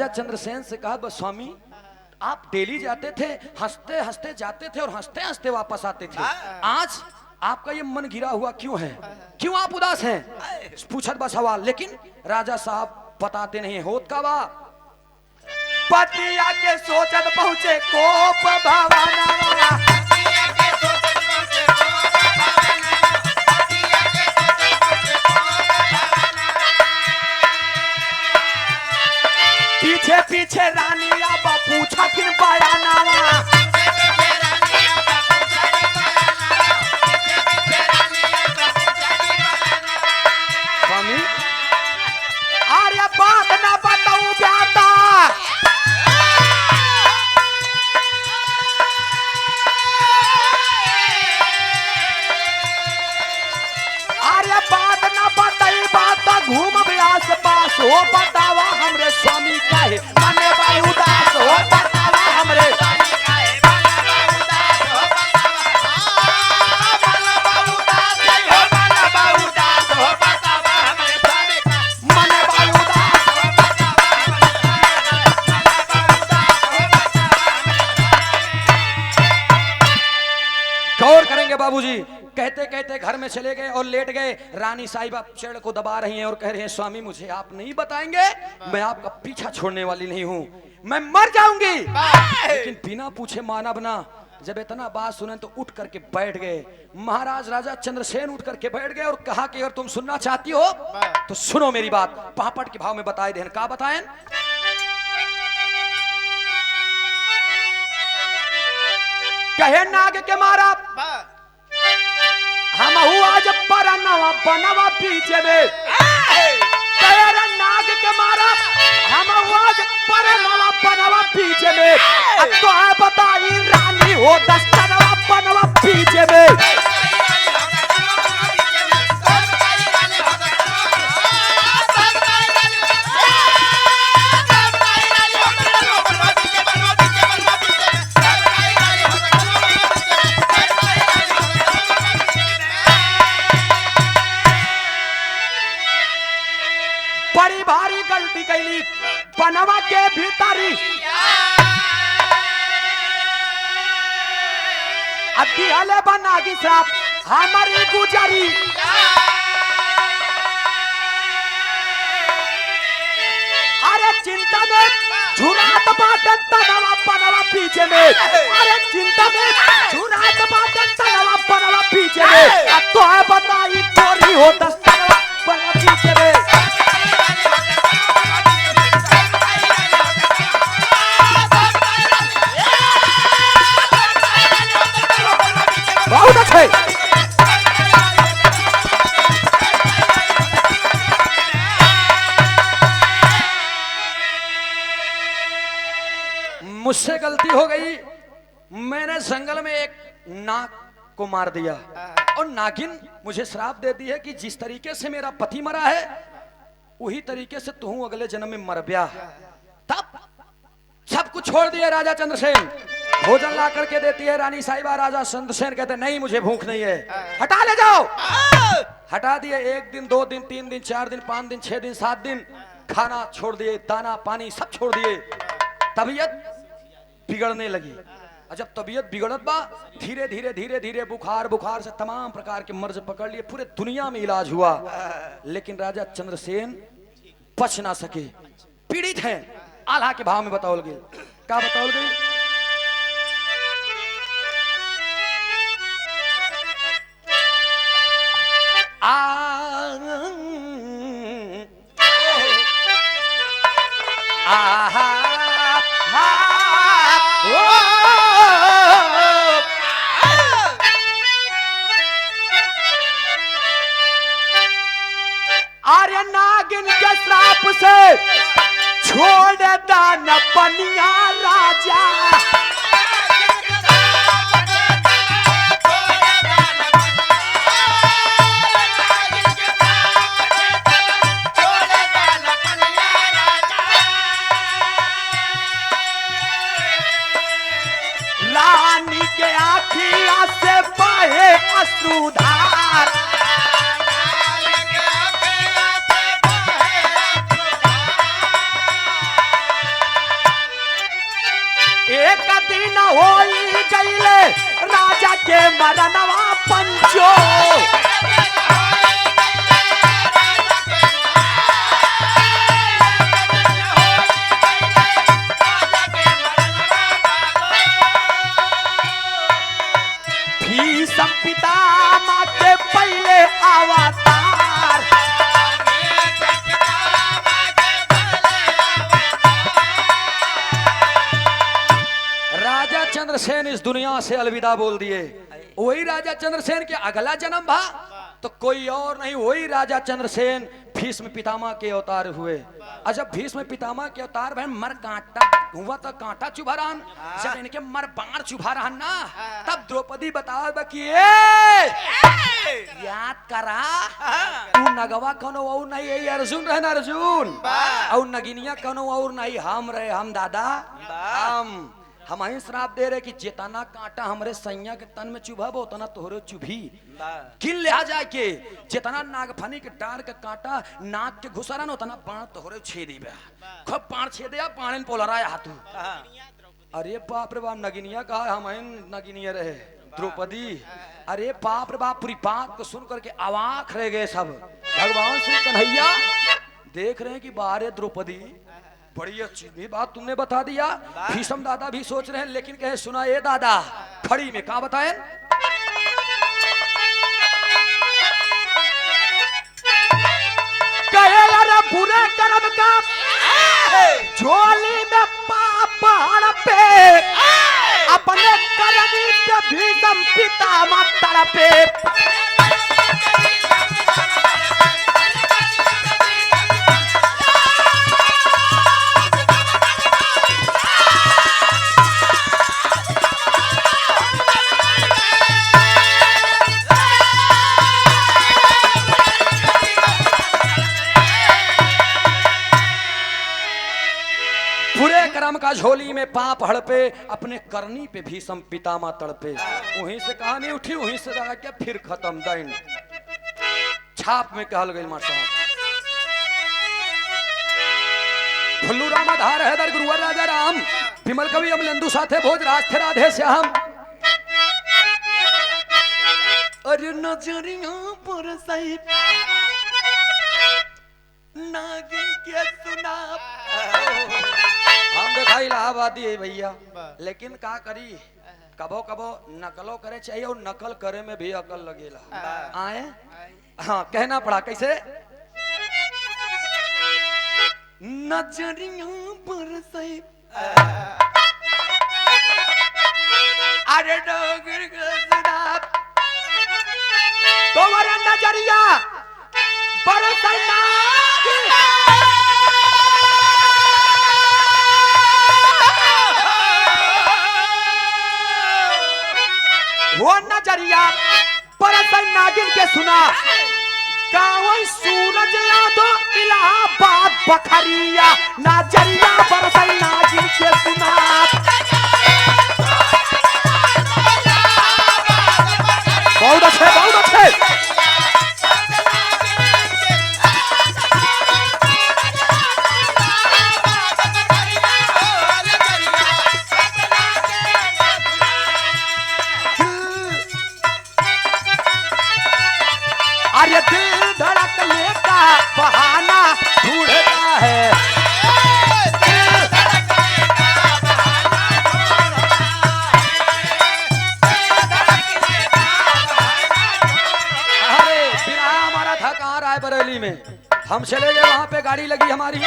चंद्रसेन से कहा, बस स्वामी आप डेली जाते थे, हंसते हंसते जाते थे और हंसते हंसते वापस आते थे, आज आपका ये मन गिरा हुआ क्यों है, क्यों आप उदास हैं? पूछत बस सवाल, लेकिन राजा साहब बताते नहीं होत का बा। पतिया के सोचत पहुँचे कोप भवनवा, पीछे पीछे रानी अब पूछा किन बयानावा, स्वामी अरे बात ना बताऊं ब्याता, अरे बात ना बताई बात घूम व्यास पास हो, बतावा हमरे स्वामी काहे मने बाई उदास हो, बतावा हमरे स्वामी काहे मने बाई उदास हो, बतावा मने बाई उदास हो, बतावा हमरे स्वामी काहे मने बाई उदास हो, बतावा गौर करेंगे बाबूजी। कहते कहते घर में चले गए और लेट गए। रानी साहिबा चेड़ को दबा रही हैं और कह रहे हैं, स्वामी मुझे आप नहीं बताएंगे, मैं आपका पीछा छोड़ने वाली नहीं हूं, मैं मर जाऊंगी। लेकिन बिना पूछे माना बना। जब इतना बात सुने तो उठ करके बैठ गए। महाराज राजा चंद्रसेन उठ करके बैठ गए और कहा कि अगर तुम सुनना चाहती हो तो सुनो मेरी बात। पापड़ के भाव में बताए देन, का बताएं? कहे नाग के मारा हम हुआ जब परनवा बनवा पीछे में, कहे नाग के मारा हम हुआ जब परनवा बनवा पीछे में, अब तो है बताई रानी हो दस्तनवा बनवा पीछे में। बड़ी भारी गलती कैली बनवा के भीतरी, अद्दी हले बना की श्राप हमारी गुजरी, अरे चिंता में झुरात बाटे तनवा बनवा पीछे में, अरे चिंता में झुरात बाटे तनवा बनवा पीछे में, अब तो है बताई चोरी हो दस्तनवा बनवा पीछे में। बहुत अच्छे। मुझसे गलती हो गई, मैंने जंगल में एक नाग को मार दिया और नागिन मुझे श्राप दे दी है कि जिस तरीके से मेरा पति मरा है वही तरीके से तू अगले जन्म में मर गया। तब सब कुछ छोड़ दिया राजा चंद्रसेन। भोजन ला करके देती है रानी साहिबा। राजा चंद्रसेन कहते नहीं मुझे भूख नहीं है, हटा ले जाओ। हटा दिए। 1 दिन 2 दिन 3 दिन 4 दिन 5 दिन 6 दिन 7 दिन खाना छोड़ दिए, दाना पानी सब छोड़ दिए। तबीयत बिगड़ने लगी। जब तबीयत बिगड़त बा धीरे धीरे धीरे धीरे बुखार से तमाम प्रकार के मर्ज पकड़ लिए। पूरे दुनिया में इलाज हुआ लेकिन राजा चंद्रसेन बच ना सके, पीड़ित हैं। आल्हा के भाव में बताओल गए, क्या बताओल गए? आर्य नागिन के श्राप से छोड़ दान पनिया राजा, के मरनवा पंचो। भीष्म पितामह के पहले अवतार। राजा चंद्रसेन इस दुनिया से अलविदा बोल दिए। वही राजा चंद्रसेन के अगला जन्म भा तो कोई और नहीं, वही राजा चंद्रसेन भीष्म पितामह के अवतार हुए। और जब भीष्म पितामह के अवतार बहन मर कांटा हुआ तो कांटा चुभा रहन, जब इनके मर बाण चुभा रहन ना, तब द्रौपदी बताओ कि याद करा तू नगवा कौनो और नहीं है, अर्जुन रहे ना अर्जुन, और नगिनिया कौनो और नहीं, हम रहे, हम दादा हम ही श्राप दे रहे कि जितना कांटा हमरे सैया के तन में चुभा वो उतना तोहरे चुभी। किन लिहा जाए के जितना नागफनी के डार के कांटा नाक के घुसरा न उतना बाण तोहरे छेदी बे, खूब बाण छेदे पानी पोलराया हाथू। अरे बाप रे बाप, नगिनिया कहा हम नगिनिया रहे द्रौपदी। अरे बाप रे बाप, पूरी बात को सुन करके अवाक रह गए सब। भगवान श्री कन्हैया देख रहे हैं कि बारे द्रौपदी बड़ी अच्छी भी बात तुमने बता दिया। भीष्म दादा भी सोच रहे हैं, लेकिन कहे सुना ये दादा खड़ी में क्या बताएं। कहे बुरे कर्म का झोली में पापड़ पे, अपने करनी पे भीष्म पितामह तड़पे। का झोली में पाप हड़पे, अपने करनी पे भीष्म पितामह तड़पे। वहीं से कहानी उठी, वहीं से लगा के फिर खत्म। दैन छाप में कहल गई मां साहब, फुल्लू राम आधार है दर गुरुवर राजा राम, विमल कवि अमलेंदु साथे भोज राज थे राधे श्याम। अरे नजरिया पर सही नागिन के सुना, हम देखा इलाहाबादी है भैया, लेकिन का करी कबो कबो नकलो करे चाहिए, और नकल करे में भी अकल लगेला। आए हाँ कहना पड़ा कैसे, नजरिया पर सही अरे डोगर का सुना, तुम्हारा नजरिया पर सही वो नजरिया परसई नागिन के सुना, गाँव सूरज यादव इलाहाबाद बखरिया, नजरिया परसई नागिन के सुना। बहुत अच्छे, बहुत अच्छे। अरे दिल धड़कने का बहाना ढूंढता है, अरे बिना हमारा था कहाँ रायबरेली में, हम चले गए वहां पे, गाड़ी लगी हमारी,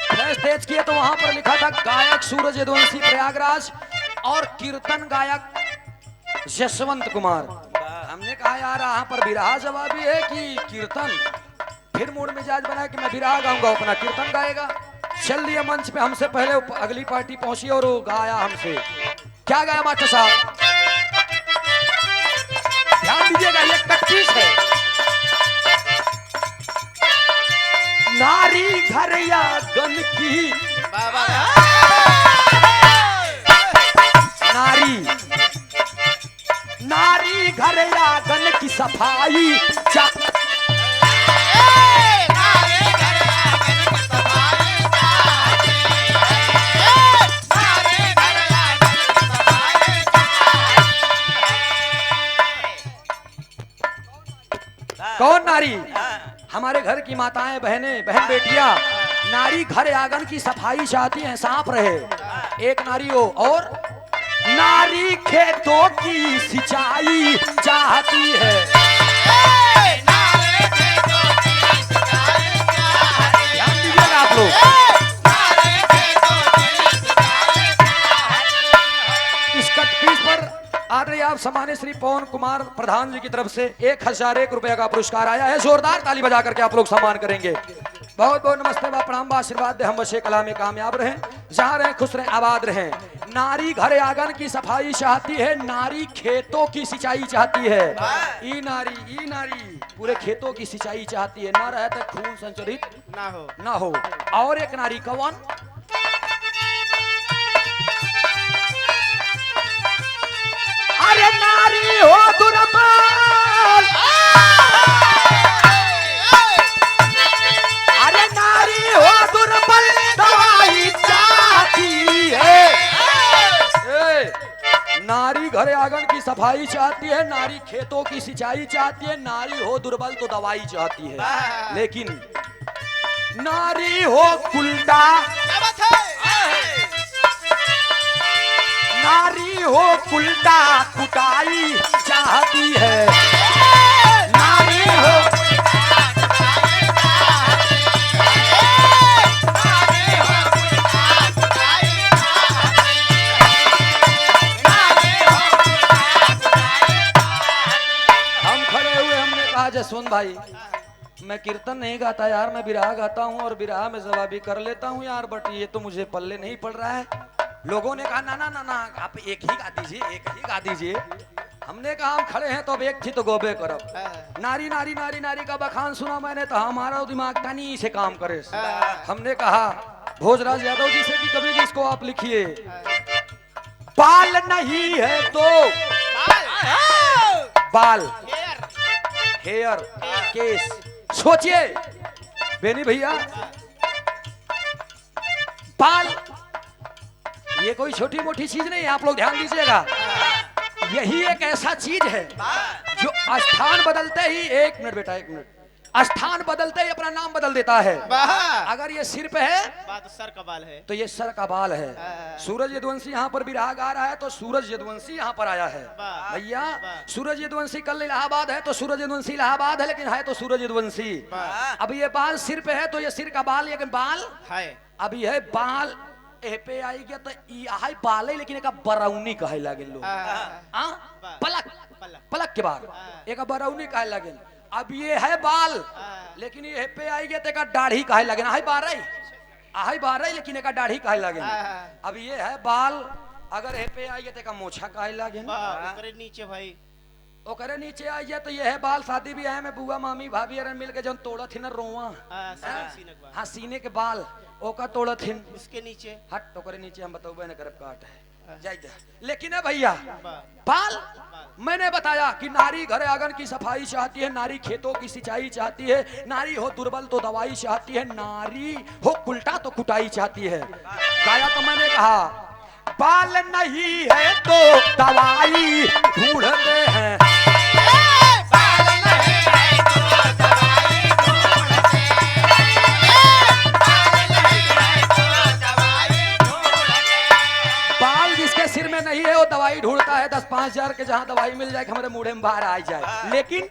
फ्लैश तेज किए तो वहां पर लिखा था गायक सूरज यदुवंशी प्रयागराज और कीर्तन गायक यशवंत कुमार। हमने कहा यार यहाँ पर बिरहा जवाबी है कि कीर्तन, फिर मूड मिजाज बना कि मैं बिरहा गाऊंगा, अपना कीर्तन गाएगा। चल दिया मंच पे, हमसे पहले अगली पार्टी पहुंची और वो गाया हमसे। क्या गाया मास्टर साहब, ध्यान दीजिएगा, ये कच्चीस है। नारी घर या गन की नारी घर आंगन की सफाई नारी, हमारे घर की माताएं, बहनें, बहन बेटियां, नारी घर आंगन की सफाई चाहती हैं, साफ रहे, एक नारी हो। और नारी खेतों की सिंचाई चाहती है। ध्यान दीजिएगा आप लोग। इस कटपीस पर आदरणीय आप सम्मानित श्री पवन कुमार प्रधान जी की तरफ से 1001 रुपए का पुरस्कार आया है। जोरदार ताली बजा करके आप लोग सम्मान करेंगे। बहुत बहुत नमस्ते बा प्रणाम बा आशीर्वाद दे, हम बशे कला में कामयाब रहें, जहाँ रहें खुश रहें आबाद रहें। नारी घर आंगन की सफाई चाहती है, नारी खेतों की सिंचाई चाहती है। ई नारी पूरे खेतों की सिंचाई चाहती है, ना रहे तो खून संचरित ना हो। और एक नारी कौन? अरे नारी हो दुर्बल, अरे नारी हो दुर्बल, दवाई चाहती है। नारी घर आंगन की सफाई चाहती है, नारी खेतों की सिंचाई चाहती है, नारी हो दुर्बल तो दवाई चाहती है। लेकिन नारी हो उल्टा, नारी हो उल्टा कुटाई चाहती है। नारी हो हम खड़े हुए, हमने कहा जसवंत भाई मैं कीर्तन नहीं गाता यार, मैं बिरहा गाता हूँ और बिरहा में जवाबी कर लेता हूँ यार, बट ये तो मुझे पल्ले नहीं पड़ रहा है। लोगों ने कहा ना ना ना ना आप एक ही गा दीजिए, एक ही गा दीजिए। हमने कहा हम खड़े हैं तो अब एक थी तो गोबे करब। नारी नारी नारी नारी का बखान सुना मैंने तो हमारा दिमाग तनी से काम करे। हमने कहा भोजराज यादव जी से कि कभी भी इसको आप लिखिए, बाल नहीं है तो बाल, हेयर, केस। सोचिए बेनी भैया, बाल ये कोई छोटी मोटी चीज नहीं है, आप लोग ध्यान दीजिएगा। यही एक ऐसा चीज है जो स्थान बदलते ही, एक मिनट बेटा एक मिनट, स्थान बदलते ही अपना नाम बदल देता है। अगर ये सिर पे है तो सर का बाल है, तो ये सर का बाल है। सूरज यदुवंशी यहाँ पर बिरहा गा रहा है तो सूरज यदुवंशी यहाँ पर आया है। भैया सूरज यदुवंशी कल इलाहाबाद है तो सूरज यदुवंशी इलाहाबाद है, लेकिन है तो सूरज यदुवंशी। अब ये बाल सिर पे है तो ये सिर का बाल, लेकिन बाल है। अब ये बाल ए पे आई गया तो ई हाय बाल है, लेकिन एक बरौनी कहे लगे लोग। पलक पलक के बाद एक बरौनी कहे लगे। अब ये है बाल, लेकिन ये पे आई गया तो एक दाढ़ी कहे लगे। हाय बारह लेकिन एक दाढ़ी कहे लगे। अब ये है बाल, अगर हे पे आई गया तो एक मोछा कहे लगे। नीचे भाई ओकरे नीचे आई गया तो ये है बाल। शादी ब्याह में बुआ मामी भाभी अरे मिल के जो तोड़ा थी ना रोआ, हाँ सीने के बाल ओका तोड़ा थी, उसके नीचे हट ओकरे नीचे हम बताओ न करब काट है जाइए। लेकिन है भैया बाल, मैंने बताया कि नारी घर आंगन की सफाई चाहती है, नारी खेतों की सिंचाई चाहती है, नारी हो दुर्बल तो दवाई चाहती है, नारी हो उल्टा तो कुटाई चाहती है। गाया तो मैंने कहा बाल नहीं है तो दवाई ढूंढते हैं। बाल जिसके सिर में नहीं है वो दवाई ढूंढता है 10-5 हजार के, जहां दवाई मिल जाए हमारे मुंह में बाहर आ जाए। लेकिन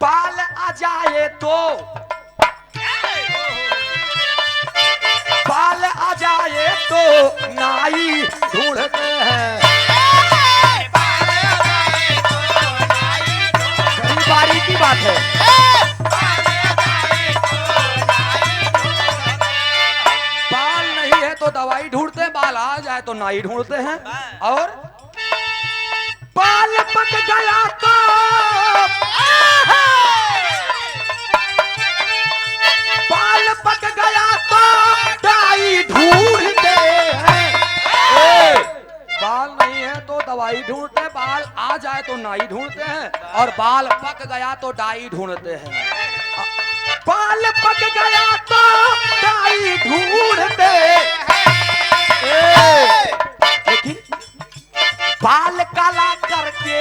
बाल आ जाए तो, बाल आ जाए तो नाई ढूंढते हैं। बड़ी बारी की बात है। बाल नहीं है तो दवाई ढूंढते हैं, बाल आ जाए तो नाई ढूंढते हैं। और बाल पक गया तो, बाल पक गया तो दवाई ढूंढते हैं। बाल नहीं है तो दवाई ढूंढते हैं, बाल आ जाए तो नाई ढूंढते हैं, और बाल पक गया तो डाई ढूंढते हैं। बाल पक गया तो डाई ढूंढते लेकिन बाल काला करके,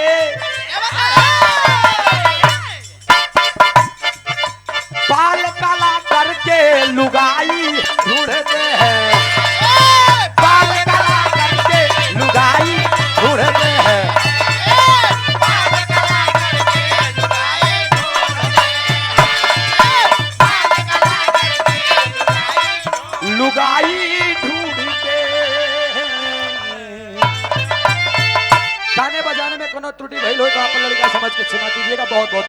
आप लड़का समझ के क्षमा कीजिएगा। बहुत बहुत